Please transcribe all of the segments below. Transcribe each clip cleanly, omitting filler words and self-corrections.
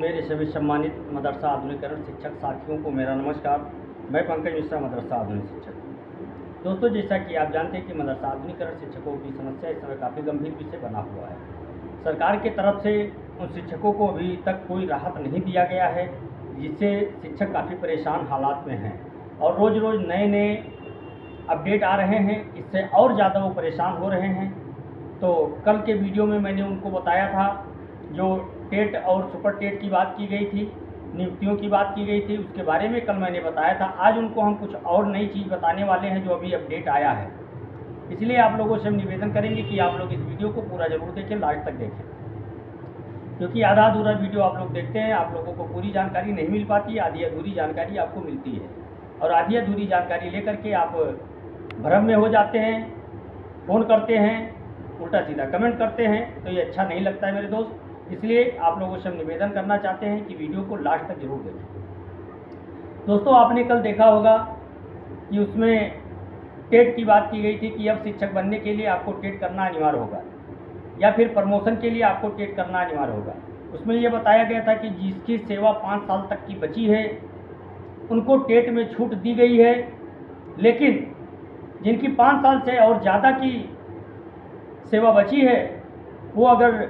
मेरे सभी सम्मानित मदरसा आधुनिकीकरण शिक्षक साथियों को मेरा नमस्कार। मैं पंकज मिश्रा, मदरसा आधुनिक शिक्षक। दोस्तों, जैसा कि आप जानते हैं कि मदरसा आधुनिकीकरण शिक्षकों की समस्या इस समय काफ़ी गंभीर विषय बना हुआ है। सरकार की तरफ से उन शिक्षकों को अभी तक कोई राहत नहीं दिया गया है, जिससे शिक्षक काफ़ी परेशान हालात में हैं और रोज़ रोज़ नए नए अपडेट आ रहे हैं। इससे और ज़्यादा वो परेशान हो रहे हैं। तो कल के वीडियो में मैंने उनको बताया था, जो टेट और सुपर टेट की बात की गई थी, नियुक्तियों की बात की गई थी, उसके बारे में कल मैंने बताया था। आज उनको हम कुछ और नई चीज़ बताने वाले हैं जो अभी अपडेट आया है। इसलिए आप लोगों से हम निवेदन करेंगे कि आप लोग इस वीडियो को पूरा ज़रूर देखें, लास्ट तक देखें, क्योंकि आधा अधूरा वीडियो आप लोग देखते हैं, आप लोगों को पूरी जानकारी नहीं मिल पाती, आधी अधूरी जानकारी आपको मिलती है और आधी अधूरी जानकारी लेकर के आप भ्रम में हो जाते हैं, फ़ोन करते हैं, उल्टा सीधा कमेंट करते हैं। तो ये अच्छा नहीं लगता है मेरे दोस्त। इसलिए आप लोगों से हम निवेदन करना चाहते हैं कि वीडियो को लास्ट तक जरूर देखें। दोस्तों, आपने कल देखा होगा कि उसमें टेट की बात की गई थी कि अब शिक्षक बनने के लिए आपको टेट करना अनिवार्य होगा या फिर प्रमोशन के लिए आपको टेट करना अनिवार्य होगा। उसमें ये बताया गया था कि जिसकी सेवा 5 साल तक की बची है उनको टेट में छूट दी गई है, लेकिन जिनकी 5 साल से और ज़्यादा की सेवा बची है वो अगर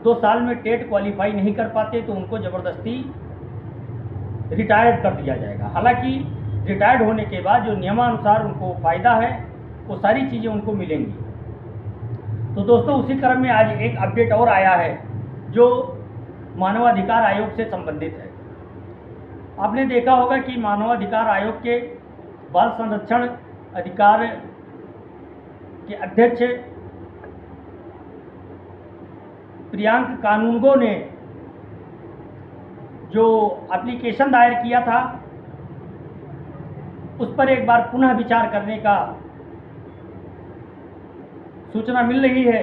2 साल में टेट क्वालिफाई नहीं कर पाते तो उनको ज़बरदस्ती रिटायर्ड कर दिया जाएगा। हालांकि रिटायर्ड होने के बाद जो नियमानुसार उनको फ़ायदा है वो सारी चीज़ें उनको मिलेंगी। तो दोस्तों, उसी क्रम में आज एक अपडेट और आया है जो मानवाधिकार आयोग से संबंधित है। आपने देखा होगा कि मानवाधिकार आयोग के बाल संरक्षण अधिकार के अध्यक्ष प्रियांक कानूनगो ने जो एप्लीकेशन दायर किया था उस पर एक बार पुनः विचार करने का सूचना मिल रही है।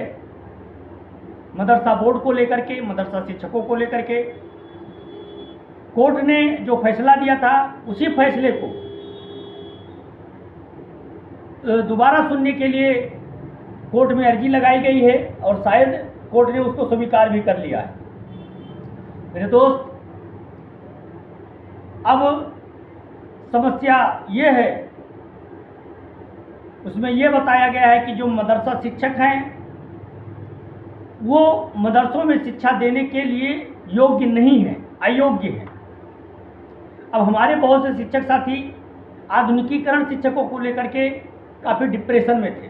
मदरसा बोर्ड को लेकर के, मदरसा शिक्षकों को लेकर के कोर्ट ने जो फैसला दिया था उसी फैसले को दोबारा सुनने के लिए कोर्ट में अर्जी लगाई गई है और शायद कोर्ट ने उसको स्वीकार भी कर लिया है। मेरे दोस्त, अब समस्या ये है, उसमें यह बताया गया है कि जो मदरसा शिक्षक हैं वो मदरसों में शिक्षा देने के लिए योग्य नहीं है, अयोग्य है। अब हमारे बहुत से शिक्षक साथी आधुनिकीकरण शिक्षकों को लेकर के काफ़ी डिप्रेशन में थे।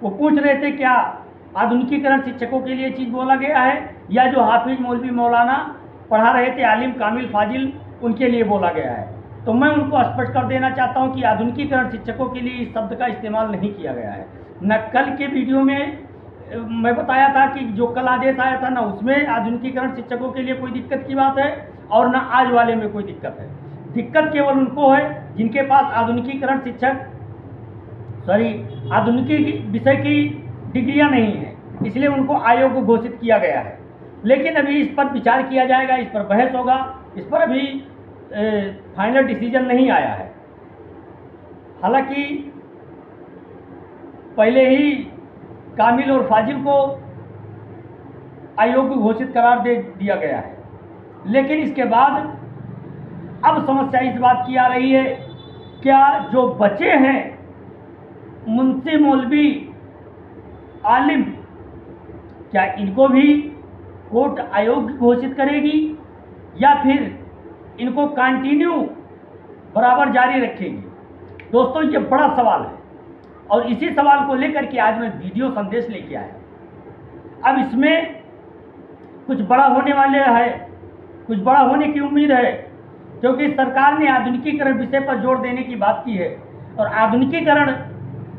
वो पूछ रहे थे क्या आधुनिकीकरण शिक्षकों के लिए चीज़ बोला गया है या जो हाफिज मौलवी मौलाना पढ़ा रहे थे, आलिम कामिल फाजिल, उनके लिए बोला गया है। तो मैं उनको स्पष्ट कर देना चाहता हूं कि आधुनिकीकरण शिक्षकों के लिए इस शब्द का इस्तेमाल नहीं किया गया है। न कल के वीडियो में मैं बताया था कि जो कल आदेश आया था, ना उसमें आधुनिकीकरण शिक्षकों के लिए कोई दिक्कत की बात है और न आज वाले में कोई दिक्कत है। दिक्कत केवल उनको है जिनके पास आधुनिकीकरण शिक्षक आधुनिकी विषय की डिग्रियां नहीं है, इसलिए उनको अयोग्य घोषित किया गया है। लेकिन अभी इस पर विचार किया जाएगा, इस पर बहस होगा, इस पर अभी फाइनल डिसीजन नहीं आया है। हालांकि पहले ही कामिल और फाजिल को अयोग्य घोषित करार दे दिया गया है, लेकिन इसके बाद अब समस्या इस बात की आ रही है, क्या जो बचे हैं मुंशी मौलवी आलिम, क्या इनको भी कोर्ट अयोग्य घोषित करेगी या फिर इनको कंटिन्यू बराबर जारी रखेगी? दोस्तों, ये बड़ा सवाल है और इसी सवाल को लेकर के आज मैं वीडियो संदेश लेके आया। अब इसमें कुछ बड़ा होने वाले है, कुछ बड़ा होने की उम्मीद है, क्योंकि सरकार ने आधुनिकीकरण विषय पर जोर देने की बात की है और आधुनिकीकरण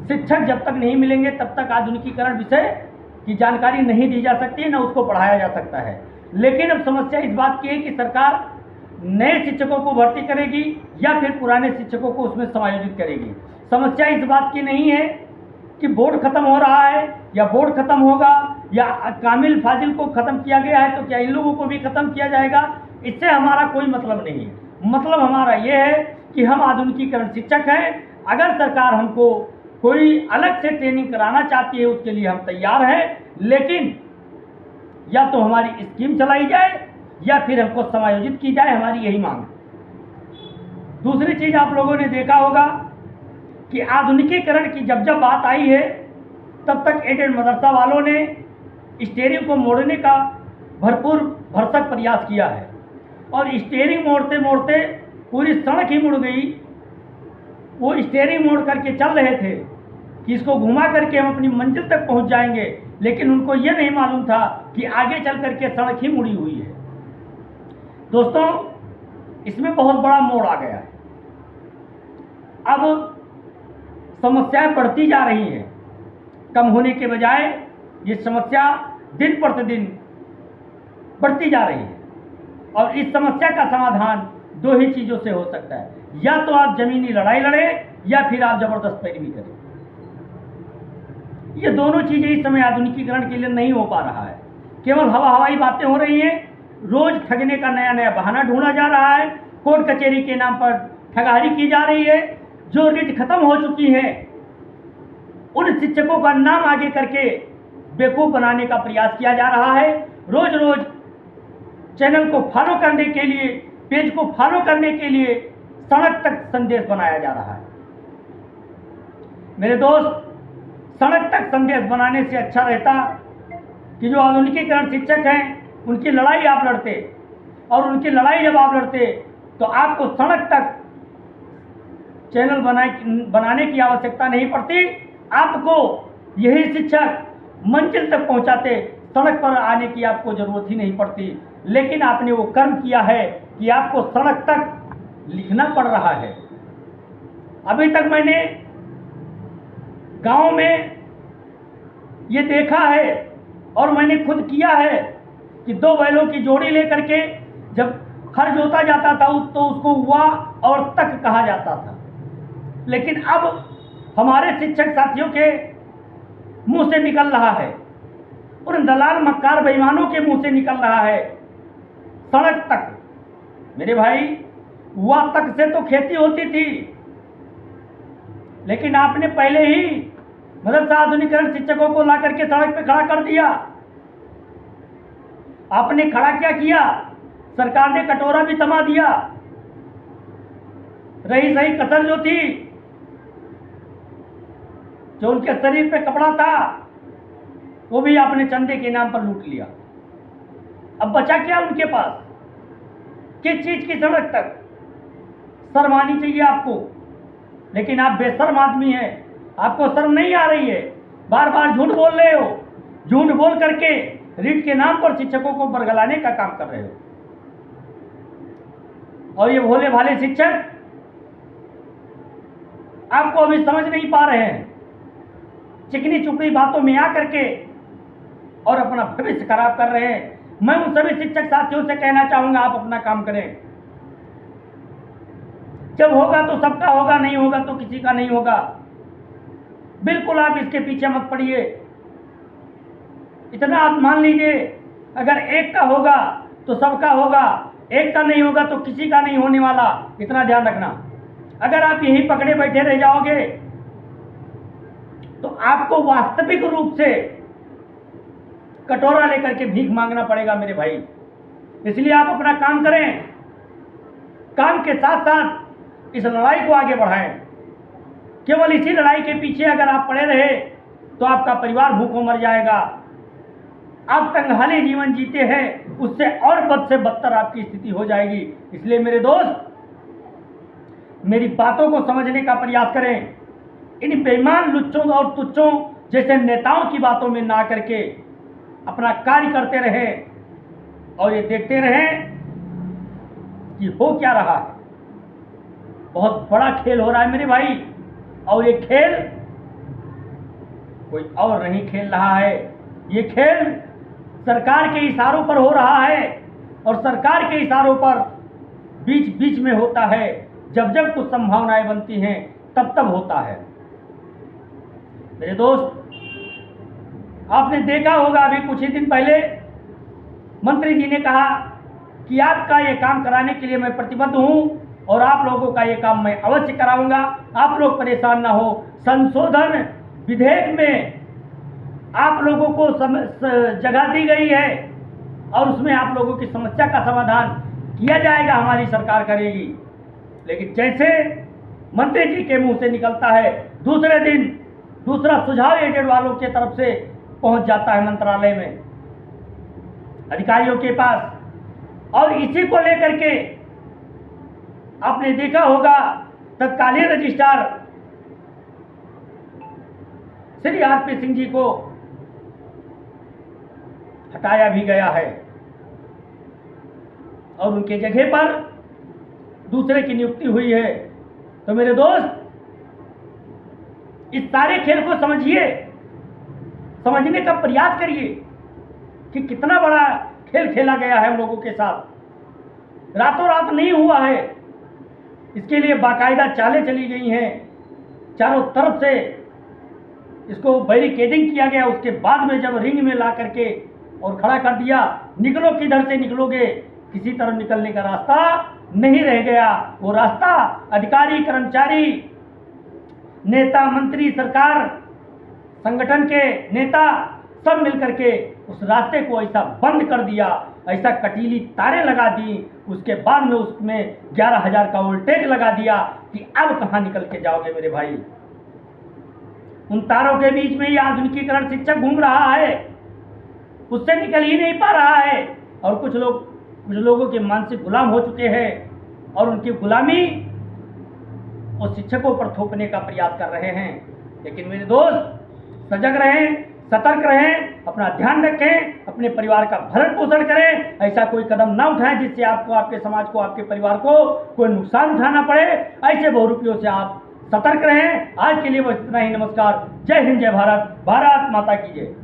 शिक्षक जब तक नहीं मिलेंगे तब तक आधुनिकीकरण विषय की जानकारी नहीं दी जा सकती, न उसको पढ़ाया जा सकता है। लेकिन अब समस्या इस बात की है कि सरकार नए शिक्षकों को भर्ती करेगी या फिर पुराने शिक्षकों को उसमें समायोजित करेगी। समस्या इस बात की नहीं है कि बोर्ड खत्म हो रहा है या बोर्ड खत्म होगा या कामिल फाजिल को खत्म किया गया है तो क्या इन लोगों को भी खत्म किया जाएगा। इससे हमारा कोई मतलब नहीं है। मतलब हमारा ये है कि हम आधुनिकीकरण शिक्षक हैं। अगर सरकार हमको कोई अलग से ट्रेनिंग कराना चाहती है उसके लिए हम तैयार हैं, लेकिन या तो हमारी स्कीम चलाई जाए या फिर हमको समायोजित की जाए, हमारी यही मांग है। दूसरी चीज़ आप लोगों ने देखा होगा कि आधुनिकीकरण की जब जब बात आई है तब तक एडेड मदरसा वालों ने स्टीयरिंग को मोड़ने का भरपूर भरसक प्रयास किया है और स्टीयरिंग मोड़ते मोड़ते पूरी सड़क ही मुड़ गई। वो स्टीयरिंग मोड़ करके चल रहे थे कि इसको घुमा करके हम अपनी मंजिल तक पहुंच जाएंगे, लेकिन उनको ये नहीं मालूम था कि आगे चल करके सड़क ही मुड़ी हुई है। दोस्तों, इसमें बहुत बड़ा मोड़ आ गया है। अब समस्याएं बढ़ती जा रही हैं, कम होने के बजाय ये समस्या दिन प्रतिदिन बढ़ती जा रही है और इस समस्या का समाधान दो ही चीज़ों से हो सकता है, या तो आप जमीनी लड़ाई लड़ें या फिर आप जबरदस्त पैरवी करें। ये दोनों चीज़ें इस समय आधुनिकीकरण के लिए नहीं हो पा रहा है। केवल हवाई बातें हो रही हैं, रोज ठगने का नया नया बहाना ढूंढा जा रहा है, कोर्ट कचहरी के नाम पर ठगारी की जा रही है। जो रिट खत्म हो चुकी है उन शिक्षकों का नाम आगे करके बेवकूफ बनाने का प्रयास किया जा रहा है। रोज रोज चैनल को फॉलो करने के लिए, पेज को फॉलो करने के लिए सड़क तक संदेश बनाया जा रहा है। मेरे दोस्त, सड़क तक संदेश बनाने से अच्छा रहता कि जो आधुनिकीकरण शिक्षक हैं उनकी लड़ाई आप लड़ते, और उनकी लड़ाई जब आप लड़ते तो आपको सड़क तक चैनल बनाने की आवश्यकता नहीं पड़ती। आपको यही शिक्षक मंजिल तक पहुंचाते, सड़क पर आने की आपको जरूरत ही नहीं पड़ती। लेकिन आपने वो कर्म किया है कि आपको सड़क तक लिखना पड़ रहा है। अभी तक मैंने गांव में ये देखा है और मैंने खुद किया है कि दो बैलों की जोड़ी लेकर के जब हर जोता जाता था तो उसको हुआ और तक कहा जाता था। लेकिन अब हमारे शिक्षक साथियों के मुंह से निकल रहा है, उन दलाल मक्कार बेईमानों के मुंह से निकल रहा है सड़क तक। मेरे भाई, हुआ तक से तो खेती होती थी, लेकिन आपने पहले ही मदरसा आधुनिकीकरण शिक्षकों को ला करके सड़क पे खड़ा कर दिया। आपने खड़ा क्या किया? सरकार ने कटोरा भी थमा दिया। रही सही कसर जो थी, जो उनके शरीर पे कपड़ा था, वो भी आपने चंदे के नाम पर लूट लिया। अब बचा क्या उनके पास? किस चीज की सड़क तक? शर्म आनी चाहिए आपको, लेकिन आप बेशर्म आदमी हैं, आपको शर्म नहीं आ रही है। बार बार झूठ बोल रहे हो, झूठ बोल करके रीट के नाम पर शिक्षकों को बरगलाने का काम कर रहे हो। और ये भोले भाले शिक्षक आपको अभी समझ नहीं पा रहे हैं, चिकनी चुपड़ी बातों में आ करके और अपना भविष्य खराब कर रहे हैं। मैं उन सभी शिक्षक साथियों से कहना चाहूंगा, आप अपना काम करें। जब होगा तो सबका होगा, नहीं होगा तो किसी का नहीं होगा। बिल्कुल आप इसके पीछे मत पड़िए। इतना आप मान लीजिए, अगर एक का होगा तो सबका होगा, एक का नहीं होगा तो किसी का नहीं होने वाला। इतना ध्यान रखना। अगर आप यही पकड़े बैठे रह जाओगे तो आपको वास्तविक रूप से कटोरा लेकर के भीख मांगना पड़ेगा मेरे भाई। इसलिए आप अपना काम करें, काम के साथ साथ इस लड़ाई को आगे बढ़ाएं। केवल इसी लड़ाई के पीछे अगर आप पड़े रहे तो आपका परिवार भूखों मर जाएगा। आप तंगहाली जीवन जीते हैं, उससे और बद से बदतर आपकी स्थिति हो जाएगी। इसलिए मेरे दोस्त, मेरी बातों को समझने का प्रयास करें। इन बेईमान लुच्चों और तुच्चों जैसे नेताओं की बातों में ना करके अपना कार्य करते रहें और ये देखते रहें कि हो क्या रहा है। बहुत बड़ा खेल हो रहा है मेरे भाई, और ये खेल कोई और नहीं खेल रहा है। ये खेल सरकार के इशारों पर हो रहा है, और सरकार के इशारों पर बीच बीच में होता है। जब जब कुछ संभावनाएं बनती हैं तब तब होता है। मेरे दोस्त, आपने देखा होगा अभी कुछ ही दिन पहले मंत्री जी ने कहा कि आपका ये काम कराने के लिए मैं प्रतिबद्ध हूँ और आप लोगों का ये काम मैं अवश्य कराऊंगा। आप लोग परेशान ना हो। संशोधन विधेयक में आप लोगों को जगह दी गई है और उसमें आप लोगों की समस्या का समाधान किया जाएगा, हमारी सरकार करेगी। लेकिन जैसे मंत्री जी के मुंह से निकलता है, दूसरे दिन दूसरा सुझाव एडेड वालों के तरफ से पहुंच जाता है मंत्रालय में, अधिकारियों के पास। और इसी को लेकर के आपने देखा होगा तत्कालीन रजिस्ट्रार श्री आरपी सिंह जी को हटाया भी गया है और उनके जगह पर दूसरे की नियुक्ति हुई है। तो मेरे दोस्त, इस सारे खेल को समझिए, समझने का प्रयास करिए कि कितना बड़ा खेल खेला गया है हम लोगों के साथ। रातों रात नहीं हुआ है, इसके लिए बाकायदा चालें चली गई हैं, चारों तरफ से इसको बैरिकेडिंग किया गया। उसके बाद में जब रिंग में ला करके और खड़ा कर दिया, निकलो किधर से निकलोगे, किसी तरफ निकलने का रास्ता नहीं रह गया। वो रास्ता अधिकारी, कर्मचारी, नेता, मंत्री, सरकार, संगठन के नेता सब मिलकर के उस रास्ते को ऐसा बंद कर दिया, ऐसा कटीली तारें लगा दी, उसके बाद में उसमें 11,000 का वोल्टेज लगा दिया कि अब कहाँ निकल के जाओगे मेरे भाई। उन तारों के बीच में ही आधुनिकीकरण शिक्षक घूम रहा है, उससे निकल ही नहीं पा रहा है। और कुछ लोगों के मानसिक गुलाम हो चुके हैं और उनकी गुलामी वो शिक्षकों पर थोपने का प्रयास कर रहे हैं। लेकिन मेरे दोस्त, सजग रहें, सतर्क रहें, अपना ध्यान रखें, अपने परिवार का भरण पोषण करें। ऐसा कोई कदम ना उठाएं जिससे आपको, आपके समाज को, आपके परिवार को कोई नुकसान उठाना पड़े। ऐसे बहुरूपियों से आप सतर्क रहें। आज के लिए बस इतना ही। नमस्कार। जय हिंद, जय भारत, भारत माता की जय।